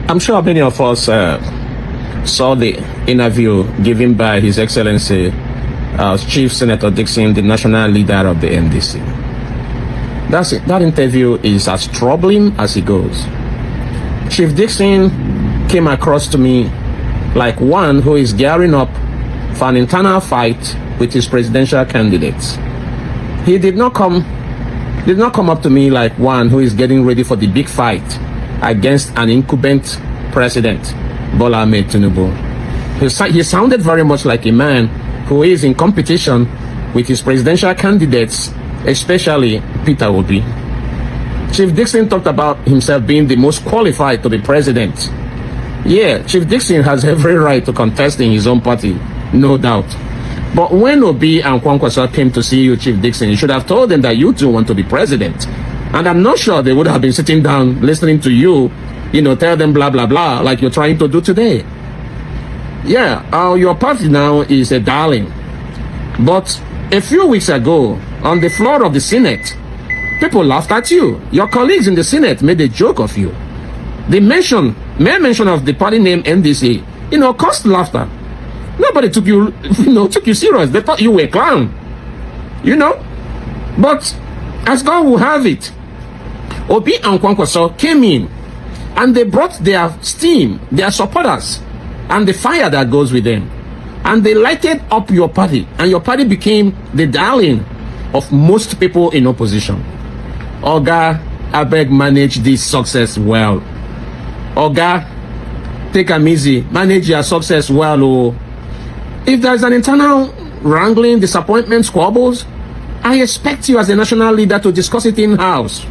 I'm sure many of us saw the interview given by His Excellency Chief Senator Dixon, the national leader of the NDC. That interview is as troubling as it goes. Chief Dixon came across to me like one who is gearing up for an internal fight with his presidential candidates. He did not come up to me like one who is getting ready for the big fight against an incumbent president, Bola Ahmed Tinubu. He sounded very much like a man who is in competition with his presidential candidates, especially Peter Obi. Chief Dixon talked about himself being the most qualified to be president. Yeah, Chief Dixon has every right to contest in his own party, no doubt. But when Obi and Kwankwaso came to see you, Chief Dixon, you should have told them that you too want to be president. And I'm not sure they would have been sitting down listening to you, tell them blah, blah, blah, like you're trying to do today. Yeah, your party now is a darling. But a few weeks ago, on the floor of the Senate, people laughed at you. Your colleagues in the Senate made a joke of you. The mere mention of the party name NDC, caused laughter. Nobody took you serious. They thought you were a clown. But as God will have it, Obi and Kwankwaso came in and they brought their steam, their supporters, and the fire that goes with them. And they lighted up your party, and your party became the darling of most people in opposition. Oga, abeg manage this success well. Oga, take am easy, manage your success well. Oh. If there's an internal wrangling, disappointment, squabbles, I expect you as a national leader to discuss it in-house.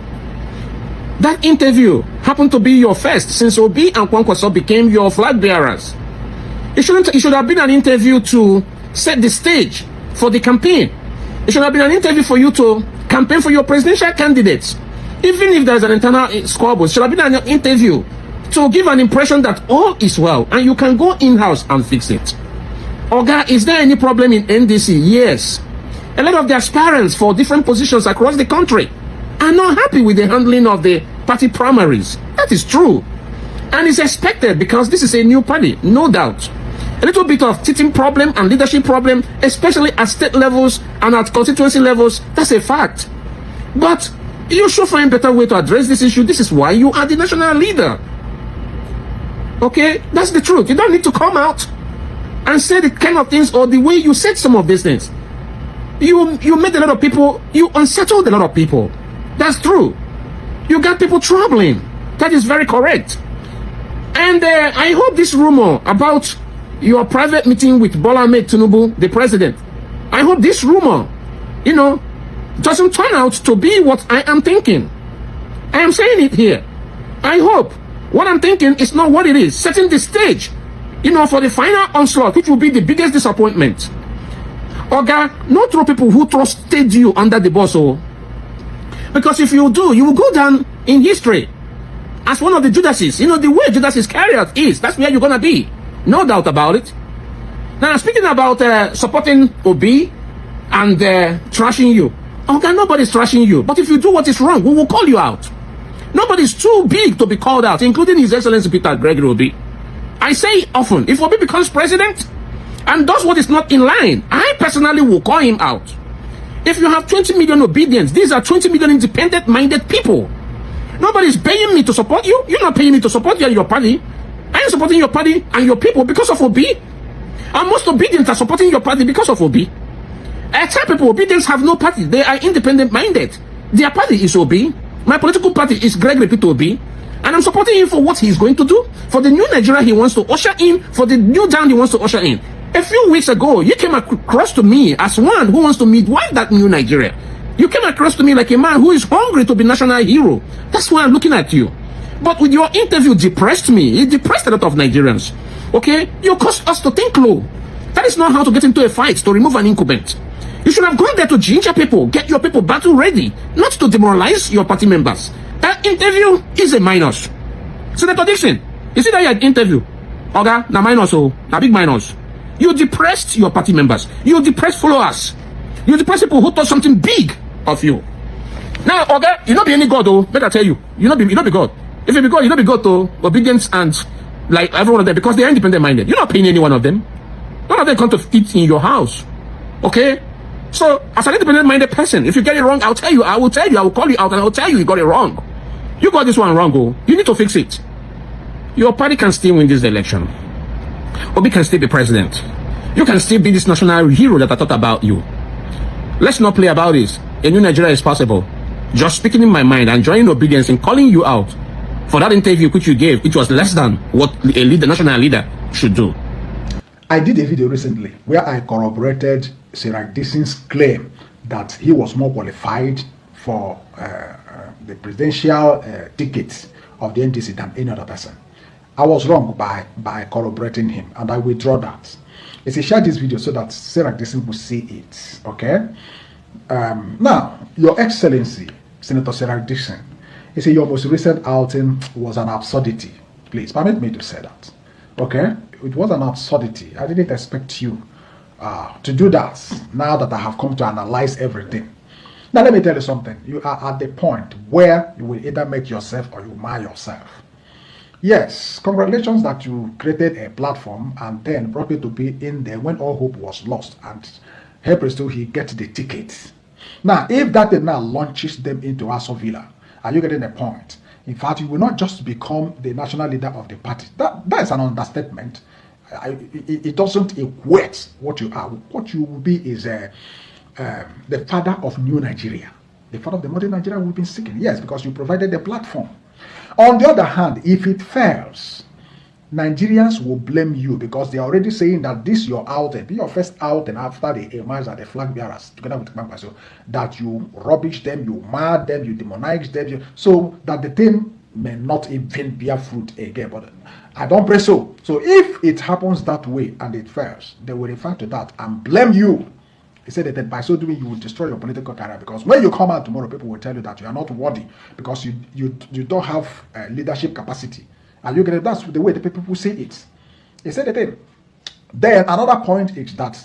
That interview happened to be your first since Obi and Kwankwaso became your flag bearers. It should have been an interview to set the stage for the campaign. It should have been an interview for you to campaign for your presidential candidates. Even if there's an internal squabble, it should have been an interview to give an impression that all is well and you can go in-house and fix it. Oga, is there any problem in NDC? Yes. A lot of the aspirants for different positions across the country are not happy with the handling of the party primaries. That is true. And it's expected because this is a new party, no doubt. A little bit of teaching problem and leadership problem, especially at state levels and at constituency levels, that's a fact. But you should find a better way to address this issue. This is why you are the national leader. Okay? That's the truth. You don't need to come out and say the kind of things or the way you said some of these things. You made a lot of people, you unsettled a lot of people. That's true. You got people troubling. That is very correct. And I hope this rumor about your private meeting with Bola Ahmed Tinubu, the president, I hope this rumor, doesn't turn out to be what I am thinking. I am saying it here. I hope what I'm thinking is not what it is. Setting the stage, for the final onslaught, which will be the biggest disappointment. Oga, not throw people who trusted you under the bus. Because if you do, you will go down in history as one of the Judases. The way Judas Iscariot is, that's where you're going to be. No doubt about it. Now, speaking about supporting Obi and trashing you. Okay, nobody's trashing you. But if you do what is wrong, we will call you out. Nobody's too big to be called out, including His Excellency Peter Gregory Obi. I say often, if Obi becomes president and does what is not in line, I personally will call him out. If you have 20 million obedience, these are 20 million independent-minded people. Nobody's paying me to support you. You're not paying me to support you and your party. I am supporting your party and your people because of Obi. And most obedience are supporting your party because of Obi. I tell people obedience have no party. They are independent-minded. Their party is Obi. My political party is Gregory Peter Obi. And I'm supporting him for what he's going to do, for the new Nigeria he wants to usher in, for the new town he wants to usher in. A few weeks ago, you came across to me as one who wants to midwife that new Nigeria. You came across to me like a man who is hungry to be national hero. That's why I'm looking at you. But with your interview depressed me. It depressed a lot of Nigerians. Okay? You caused us to think low. That is not how to get into a fight, to remove an incumbent. You should have gone there to ginger people, get your people battle ready, not to demoralize your party members. That interview is a minus. Senator Dixon, you see that interview? Okay, na minus, na big minus. You depressed your party members. You depressed followers. You depressed people who thought something big of you. Now, okay, you not be any God, better tell you. You not be God. If you be God, you don't be God to obedience and like every one of them because they are independent minded. You're not paying any one of them. None of them come to eat in your house. Okay? So, as an independent minded person, if you get it wrong, I'll tell you. I will tell you. I will call you out and I will tell you got it wrong. You got this one wrong, oh. You need to fix it. Your party can still win this election. Obi can still be president. You can still be this national hero that I thought about you. Let's not play about this. A new Nigeria is possible. Just speaking in my mind and joining obedience and calling you out for that interview which you gave, it was less than what a leader, national leader should do. I did a video recently where I corroborated Seriake Dickson's claim that he was more qualified for the presidential ticket of the NDC than any other person. I was wrong by corroborating him, and I withdraw that. I say share this video so that Seriake Dickson will see it. Okay. Now, Your Excellency, Senator Seriake Dickson, he said your most recent outing was an absurdity. Please permit me to say that. Okay, it was an absurdity. I didn't expect you to do that. Now that I have come to analyze everything. Now let me tell you something. You are at the point where you will either make yourself or you mar yourself. Yes, congratulations that you created a platform and then brought me to be in there when all hope was lost and help still he gets the ticket. Now, if that now launches them into Aso Villa, are you getting the point? In fact, you will not just become the national leader of the party. That is an understatement. It doesn't equate what you are. What you will be is the father of new Nigeria. The father of the modern Nigeria we've been seeking. Yes, because you provided the platform. On the other hand, if it fails, Nigerians will blame you because they are already saying that this your outing, be your first outing after the emerge and the flag bearers together with Kwankwaso, that you rubbish them, you mad them, you demonize them, so that the thing may not even bear fruit again. But I don't pray so. So if it happens that way and it fails, they will refer to that and blame you. He said that by so doing, you will destroy your political career because when you come out tomorrow, people will tell you that you are not worthy because you don't have leadership capacity. And you get it? That's the way the people see it. He said that then another point is that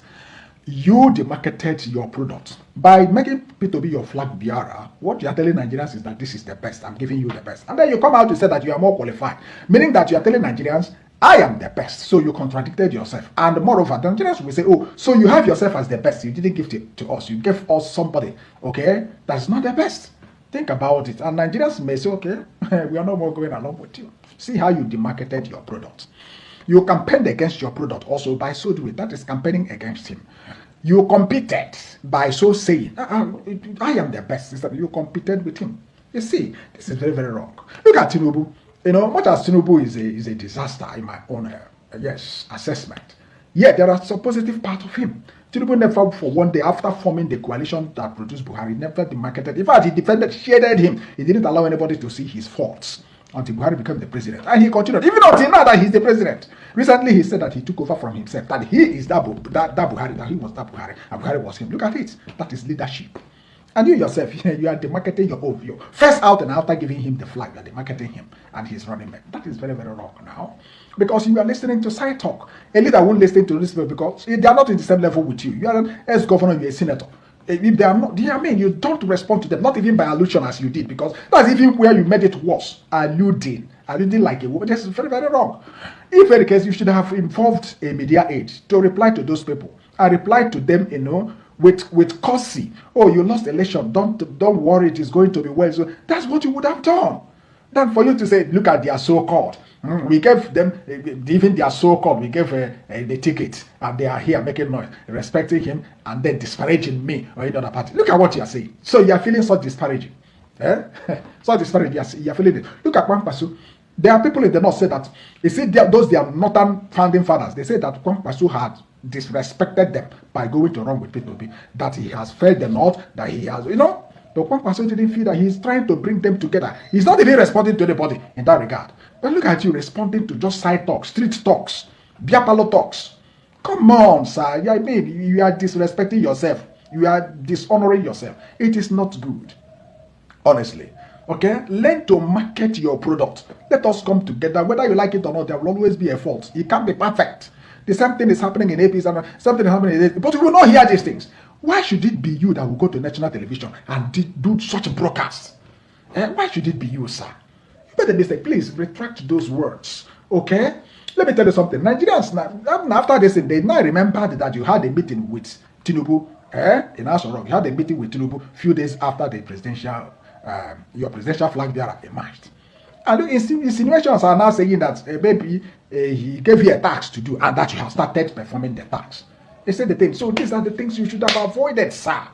you demarketed your product. By making P2B your flag bearer, what you are telling Nigerians is that this is the best. I'm giving you the best. And then you come out to say that you are more qualified. Meaning that you are telling Nigerians, I am the best. So you contradicted yourself. And moreover, the Nigerians will say, oh, so you have yourself as the best. You didn't give it to us. You gave us somebody, okay, that's not the best. Think about it. And Nigerians may say, okay, we are no more going along with you. See how you demarketed your product. You campaigned against your product also by so doing. That is campaigning against him. You competed by so saying, I am the best. You competed with him. You see, this is very, very wrong. Look at Tinubu. You know, much as Tinubu is a disaster in my own assessment, yet there are some positive part of him. Tinubu never for one day after forming the coalition that produced Buhari, never demarketed. In fact, he defended, shaded him. He didn't allow anybody to see his faults until Buhari became the president. And he continued, even until now that he's the president. Recently, he said that he took over from himself, that he is that Buhari, that he was that Buhari, and Buhari was him. Look at it. That is leadership. And you yourself, you are demarketing your own view. First out and after giving him the flag, you are demarketing him and he's running back. That is very, very wrong now. Because you are listening to side talk. A leader won't listen to this because they are not in the same level with you. You are an ex-governor, you are a senator. If they are not, you don't respond to them, not even by allusion as you did, because that's even where you made it worse. Alluding like a woman. This is very, very wrong. If any case, you should have involved a media aide to reply to those people. I replied to them, you know, with courtesy. Oh, you lost the election. Don't worry, it is going to be well. So that's what you would have done. Than for you to say, look at their so-called. We gave them, even their so-called, we gave the ticket, and they are here making noise, respecting him, and then disparaging me or any other party. Look at what you are saying. So you are feeling so disparaging. So disparaging, you are feeling it. Look at Kwankwaso. There are people in the north say that, you see, those they are northern founding fathers, they say that Kwankwaso had disrespected them by going to run with P2B, that he has failed the north, that he has, you know. The Kwankwaso didn't feel that he's trying to bring them together. He's not even responding to anybody in that regard. But look at you responding to just side talks, street talks, beer parlor talks. Come on, sir. I mean, you are disrespecting yourself. You are dishonoring yourself. It is not good. Honestly. Okay? Learn to market your product. Let us come together. Whether you like it or not, there will always be a fault. It can't be perfect. The same thing is happening in APs and something is happening in APs. But you will not hear these things. Why should it be you that will go to national television and do such broadcasts? Why should it be you, sir? You made a mistake. Please retract those words. Okay? Let me tell you something. Nigerians, after this, they now remembered that you had a meeting with Tinubu in Asoro. You had a meeting with Tinubu a few days after the presidential, your presidential flag bearer emerged. And insinuations are now saying that maybe he gave you a task to do and that you have started performing the task. They said the thing. So these are the things you should have avoided, sir.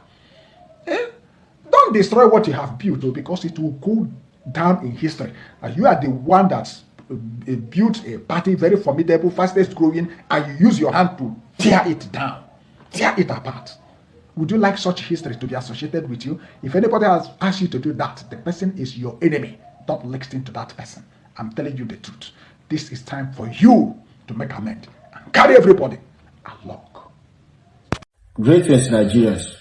Don't destroy what you have built because it will go down in history. And you are the one that's built a party, very formidable, fastest growing, and you use your hand to tear it down, tear it apart. Would you like such history to be associated with you? If anybody has asked you to do that, the person is your enemy. Don't listen to that person. I'm telling you the truth. This is time for you to make amends and carry everybody along. Greetings, Nigerians.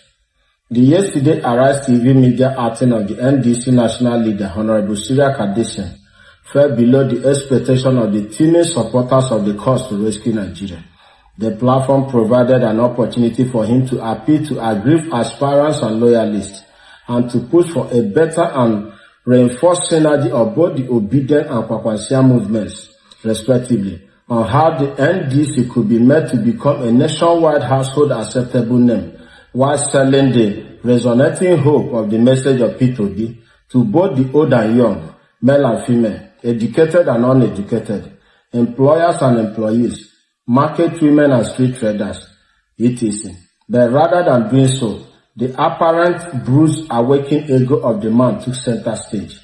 The yesterday Arise TV media outing of the NDC national leader, Honorable Seriake Dickson, fell below the expectation of the teeming supporters of the cause to rescue Nigeria. The platform provided an opportunity for him to appeal to aggrieved aspirants and loyalists and to push for a better and reinforced synergy of both the obedient and Kwakwansia movements, respectively, on how the NDC could be made to become a nationwide household acceptable name, while selling the resonating hope of the message of P2B to both the old and young, male and female, educated and uneducated, employers and employees, market women and street traders, etc. But rather than doing so, the apparent bruised awakened ego of the man took center stage,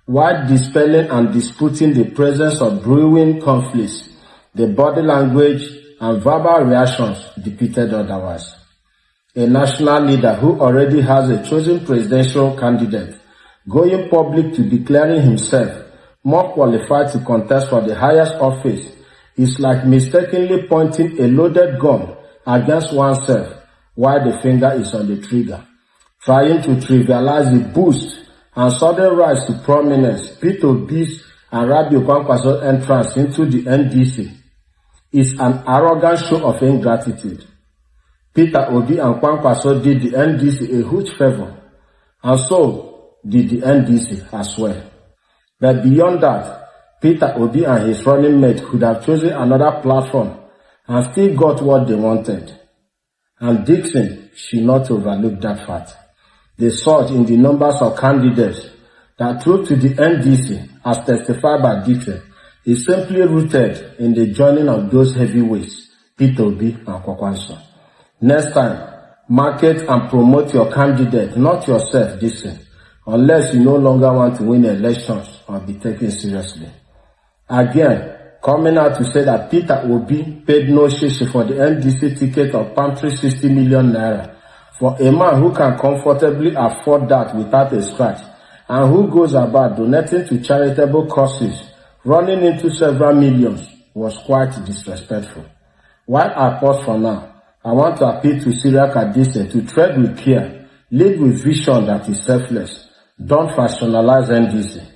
while dispelling and disputing the presence of brewing conflicts. The body language and verbal reactions depicted otherwise. A national leader who already has a chosen presidential candidate going public to declaring himself more qualified to contest for the highest office is like mistakenly pointing a loaded gun against oneself while the finger is on the trigger, trying to trivialize the boost and sudden rise to prominence P2B's and Rabi Kwankwaso's entrance into the NDC is an arrogant show of ingratitude. Peter Obi and Kwankwaso did the NDC a huge favor, and so did the NDC as well. But beyond that, Peter Obi and his running mate could have chosen another platform and still got what they wanted. And Dixon should not overlook that fact. The surge in the numbers of candidates that drew to the NDC, as testified by Dixon, is simply rooted in the joining of those heavyweights, P2B and Kwakwanso. Next time, market and promote your candidate, not yourself, Dixon, unless you no longer want to win elections or be taken seriously. Again, coming out to say that Peter Obi paid no shishi for the NDC ticket of pantry 60 million naira for a man who can comfortably afford that without a scratch and who goes about donating to charitable causes running into several millions was quite disrespectful. While I pause for now, I want to appeal to Seriake Dickson to tread with care, lead with vision that is selfless, don't factionalize NDC,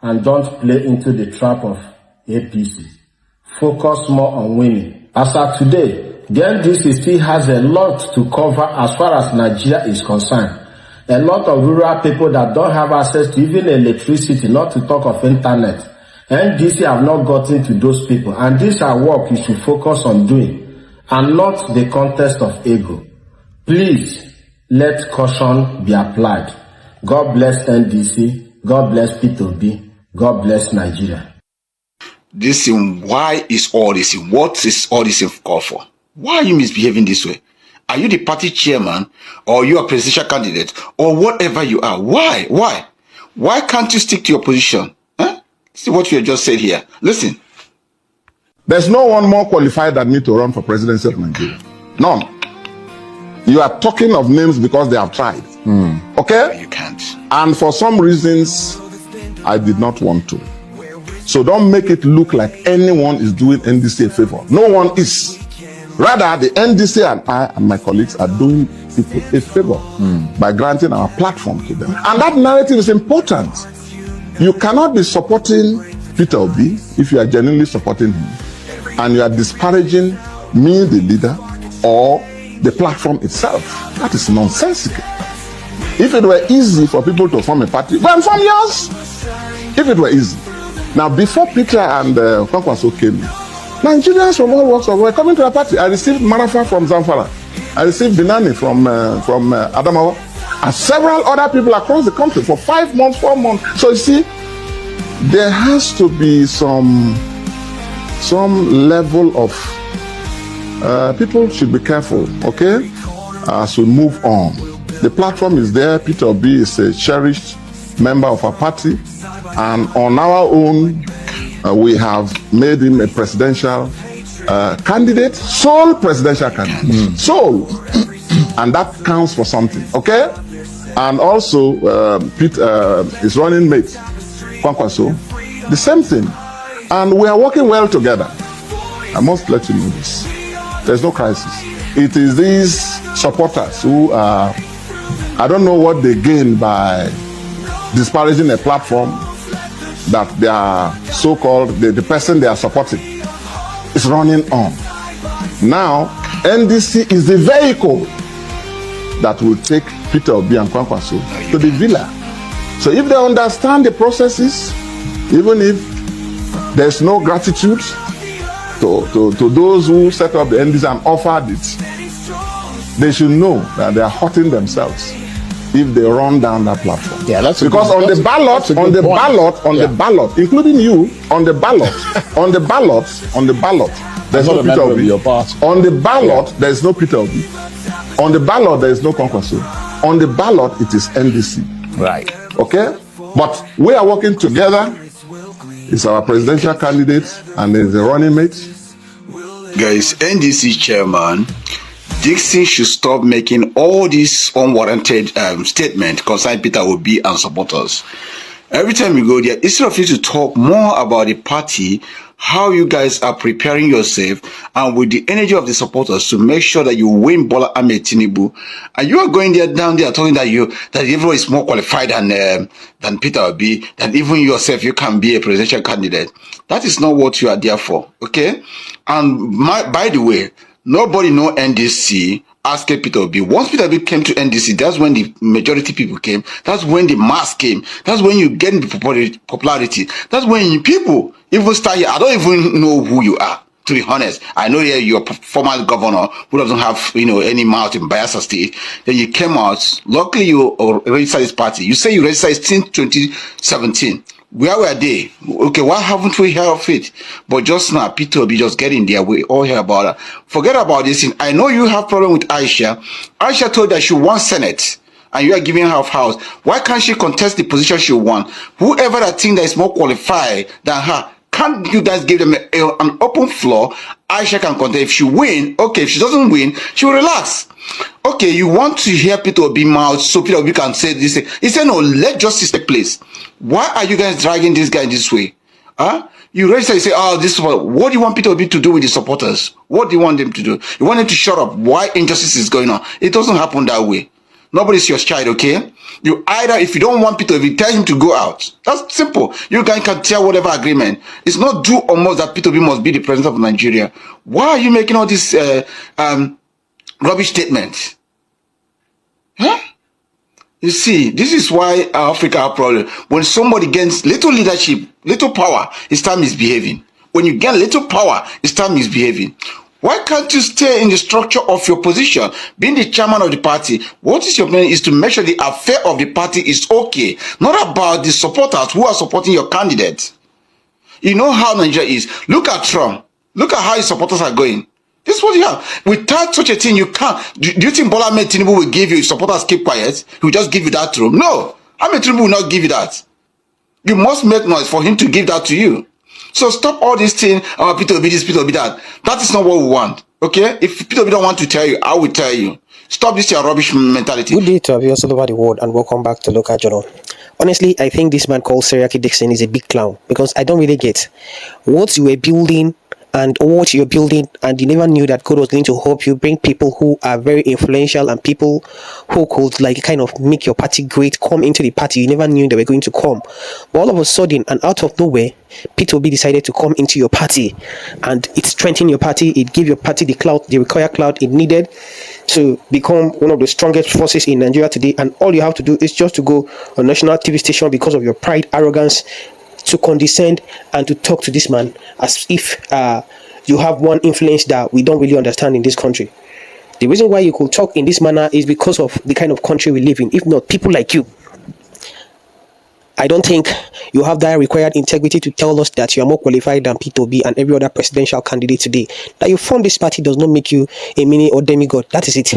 and don't play into the trap of APC. Focus more on winning. As of today, the NDC still has a lot to cover as far as Nigeria is concerned. A lot of rural people that don't have access to even electricity, not to talk of internet. NDC have not gotten to those people, and these are work you should focus on doing, and not the contest of ego. Please, let caution be applied. God bless NDC, God bless P2B, God bless Nigeria. This thing, why is all this? What is all this called for? Why are you misbehaving this way? Are you the party chairman, or you are a presidential candidate, or whatever you are? Why? Why can't you stick to your position? See what you have just said here. Listen. There's no one more qualified than me to run for presidency of Nigeria. None. You are talking of names because they have tried. Okay? You can't. And for some reasons, I did not want to. So don't make it look like anyone is doing NDC a favor. No one is. Rather, the NDC and I and my colleagues are doing people a favor by granting our platform to them. And that narrative is important. You cannot be supporting Peter Obi if you are genuinely supporting him, and you are disparaging me, the leader, or the platform itself. That is nonsensical. If it were easy for people to form a party, well, form yours. If it were easy. Now, before Peter and Kwankwaso came, Nigerians from all walks of life were coming to the party. I received Marafa from Zamfara. I received Binani from Adamawa, and several other people across the country for 5 months, 4 months. So you see, there has to be some level of people should be careful, okay, as we move on. The platform is there. Peter Obi is a cherished member of our party, and on our own, we have made him a presidential candidate, sole presidential candidate, sole, and that counts for something, okay? And also, his running mate, Kwankwaso, the same thing, and we are working well together. I must let you know this. There's no crisis. It is these supporters who are, I don't know what they gain by disparaging a platform that they are so-called, the person they are supporting is running on. Now, NDC is the vehicle that will take Peter Obi and Kwankwaso to the villa. So if they understand the processes, even if there's no gratitude to those who set up the NDC and offered it, they should know that they are hurting themselves if they run down that platform. Yeah, that's because on the ballot, including you, on the ballot, there's no Peter Obi. On the ballot, there is no Peter Obi. On the ballot, there is no Kwankwaso. On the ballot, it is NDC. Right. Okay? But we are working together. It's our presidential candidate and there's a running mate. Guys, NDC chairman Dixon should stop making all these unwarranted statements concerning Peter Obi and supporters. Every time you go there, instead of you to talk more about the party, how you guys are preparing yourself, and with the energy of the supporters to make sure that you win Bola Ahmed Tinubu, and you are going there down there talking that everyone is more qualified than Peter Obi, that even yourself you can be a presidential candidate. That is not what you are there for, okay? And by the way, nobody know NDC asked Peter Obi. Once Peter Obi came to NDC, that's when the majority people came. That's when the mass came. That's when you get the popularity. That's when people even start here. I don't even know who you are, to be honest. I know you're a former governor who doesn't have any mouth in Bayelsa State. Then you came out. Luckily, you registered this party. You say you registered since 2017. Where were they? Okay, why haven't we heard of it? But just now, Peter Obi just getting there. We all hear about it. Forget about this thing. I know you have problem with Aisha. Aisha told that she wants Senate, and you are giving her house. Why can't she contest the position she wants? Whoever that think that is more qualified than her, can't you guys give them an open floor? Aisha can contest. If she win, okay. If she doesn't win, she will relax. Okay, you want to hear Peter Obi mouth so Peter Obi can say this thing. He said, no, let justice take place. Why are you guys dragging this guy this way? Huh? You register, you say, oh, this is what do you want Peter Obi to do with the supporters? What do you want them to do? You want them to shut up why injustice is going on. It doesn't happen that way. Nobody's your child, okay? You either, if you don't want Peter Obi, tell him to go out. That's simple. You guys can tell whatever agreement. It's not do or must that Peter Obi must be the president of Nigeria. Why are you making all these rubbish statements? Huh? You see, this is why Africa have problem. When somebody gets little leadership, little power, it's time misbehaving. When you get little power, it's time misbehaving. Why can't you stay in the structure of your position? Being the chairman of the party, what is your plan is to make sure the affair of the party is okay, not about the supporters who are supporting your candidate. You know how Nigeria is. Look at Trump. Look at how his supporters are going. This is what you have. Without such a thing, you can't. Do you think Bola Ahmed Tinubu will give you, his supporters keep quiet? He will just give you that room? No. Ahmed Tinubu will not give you that. You must make noise for him to give that to you. So stop all this thing, Peter Obi this, Peter Obi that. That is not what we want. Okay? If Peter Obi don't want to tell you, I will tell you. Stop this your rubbish mentality. Good day to our viewers all over the world and welcome back to Local Journal. Honestly, I think this man called Seriake Dickson is a big clown because I don't really get what you were building and what you're building, and you never knew that God was going to help you bring people who are very influential and people who could like kind of make your party great come into the party. You never knew they were going to come, but all of a sudden and out of nowhere, Peter Obi decided to come into your party, and it strengthened your party. It gave your party the clout, the required clout it needed to become one of the strongest forces in Nigeria today. And all you have to do is just to go on national TV station because of your pride, arrogance, to condescend and to talk to this man as if you have one influence that we don't really understand in this country. The reason why you could talk in this manner is because of the kind of country we live in. If not, people like you, I don't think you have that required integrity to tell us that you are more qualified than P2B and every other presidential candidate today. That you form this party does not make you a mini or demigod. That is it.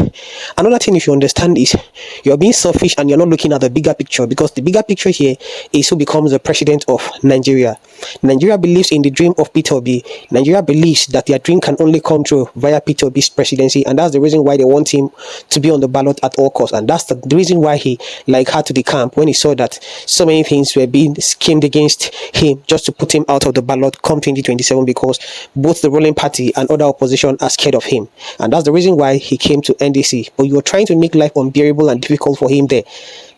Another thing you should understand is you're being selfish and you're not looking at the bigger picture, because the bigger picture here is who becomes the president of Nigeria. Nigeria believes in the dream of P2B. Nigeria believes that their dream can only come true via P2B's presidency, and that's the reason why they want him to be on the ballot at all costs. And that's the reason why he had to the camp when he saw that so many things were being schemed against him just to put him out of the ballot come 2027, because both the ruling party and other opposition are scared of him. And that's the reason why he came to NDC. But you're trying to make life unbearable and difficult for him there.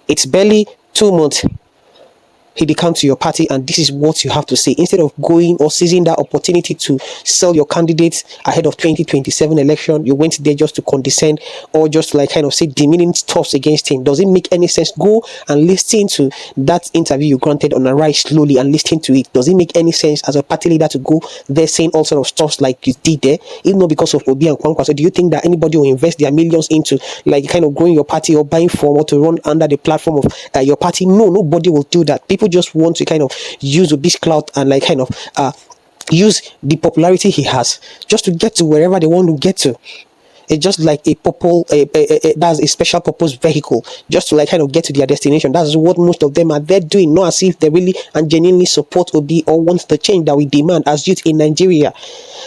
It's barely 2 months he decamped to your party, and this is what you have to say. Instead of going or seizing that opportunity to sell your candidates ahead of 2027 election, you went there just to condescend or just like kind of say demeaning stuff against him. Does it make any sense? Go and listen to that interview you granted on a Rise slowly and listen to it. Does it make any sense as a party leader to go there saying all sort of stuff like you did there, even not because of Obi and Kwankwa? So do you think that anybody will invest their millions into like kind of growing your party or buying form or to run under the platform of your party? No, nobody will do that. People just want to kind of use Obi's clout and like kind of use the popularity he has just to get to wherever they want to get to. It's just like that's a special purpose vehicle just to like kind of get to their destination. That's what most of them are there doing, not as if they really and genuinely support Obi or want the change that we demand as youth in Nigeria.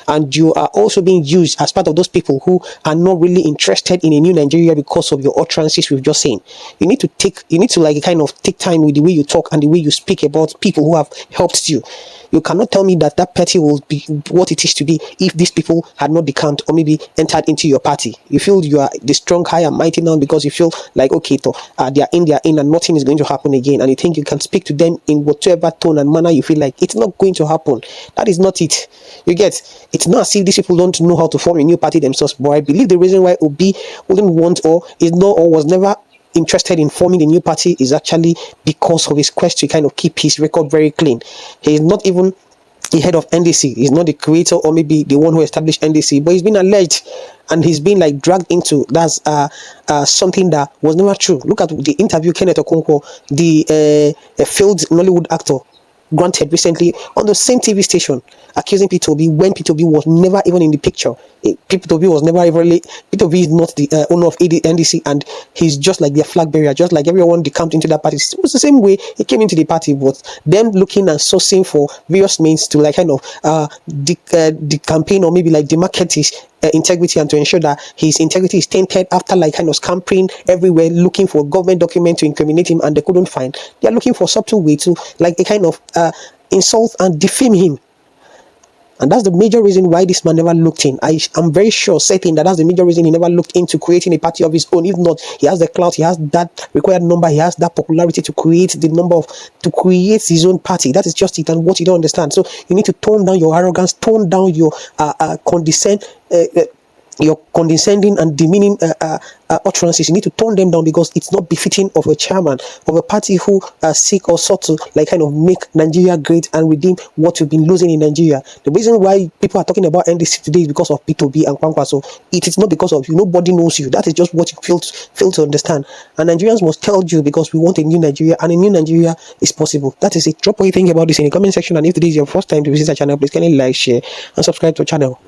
And you are also being used as part of those people who are not really interested in a new Nigeria because of your utterances we've just seen. You need to like kind of take time with the way you talk and the way you speak about people who have helped you. You cannot tell me that that party will be what it is today if these people had not decamped or maybe entered into your party. You feel you are the strong, high and mighty now because you feel like, okay, they are in and nothing is going to happen again. And you think you can speak to them in whatever tone and manner you feel like. It's not going to happen. That is not it. You get? It's not as if these people don't know how to form a new party themselves. But I believe the reason why Obi wouldn't want or was never interested in forming a new party is actually because of his quest to kind of keep his record very clean. He is not even the head of NDC. He's not the creator or maybe the one who established NDC, but he's been alleged and he's been like dragged into that's something that was never true. Look at the interview Kenneth Okonkwo, the failed Nollywood actor, granted recently on the same TV station, accusing P2B when P2B was never even in the picture. P2B was never even P2B is not the owner of NDC, and he's just like their flag bearer, just like everyone decamped into that party. It was the same way he came into the party, but them looking and sourcing for various means to like kind of the campaign or maybe like demarket his integrity and to ensure that his integrity is tainted after like kind of scampering everywhere looking for government document to incriminate him, and they couldn't find. They are looking for subtle way to like a kind of insult and defame him. And that's the major reason why this man never looked in. I'm very sure, certain that's the major reason he never looked into creating a party of his own. If not, he has the clout, he has that required number, he has that popularity to create to create his own party. That is just it, and what you don't understand. So you need to tone down your arrogance, tone down your your condescending and demeaning utterances. You need to tone them down because it's not befitting of a chairman of a party who seek or sought to like kind of make Nigeria great and redeem what we've been losing in Nigeria. The reason why people are talking about NDC today is because of P2B and Kwankwa. So it is not because of you. Nobody knows you. That is just what you fail to understand. And Nigerians must tell you, because we want a new Nigeria, and a new Nigeria is possible. That is it. Drop what you think about this in the comment section. And if today is your first time to visit our channel, please kindly like, share, and subscribe to our channel.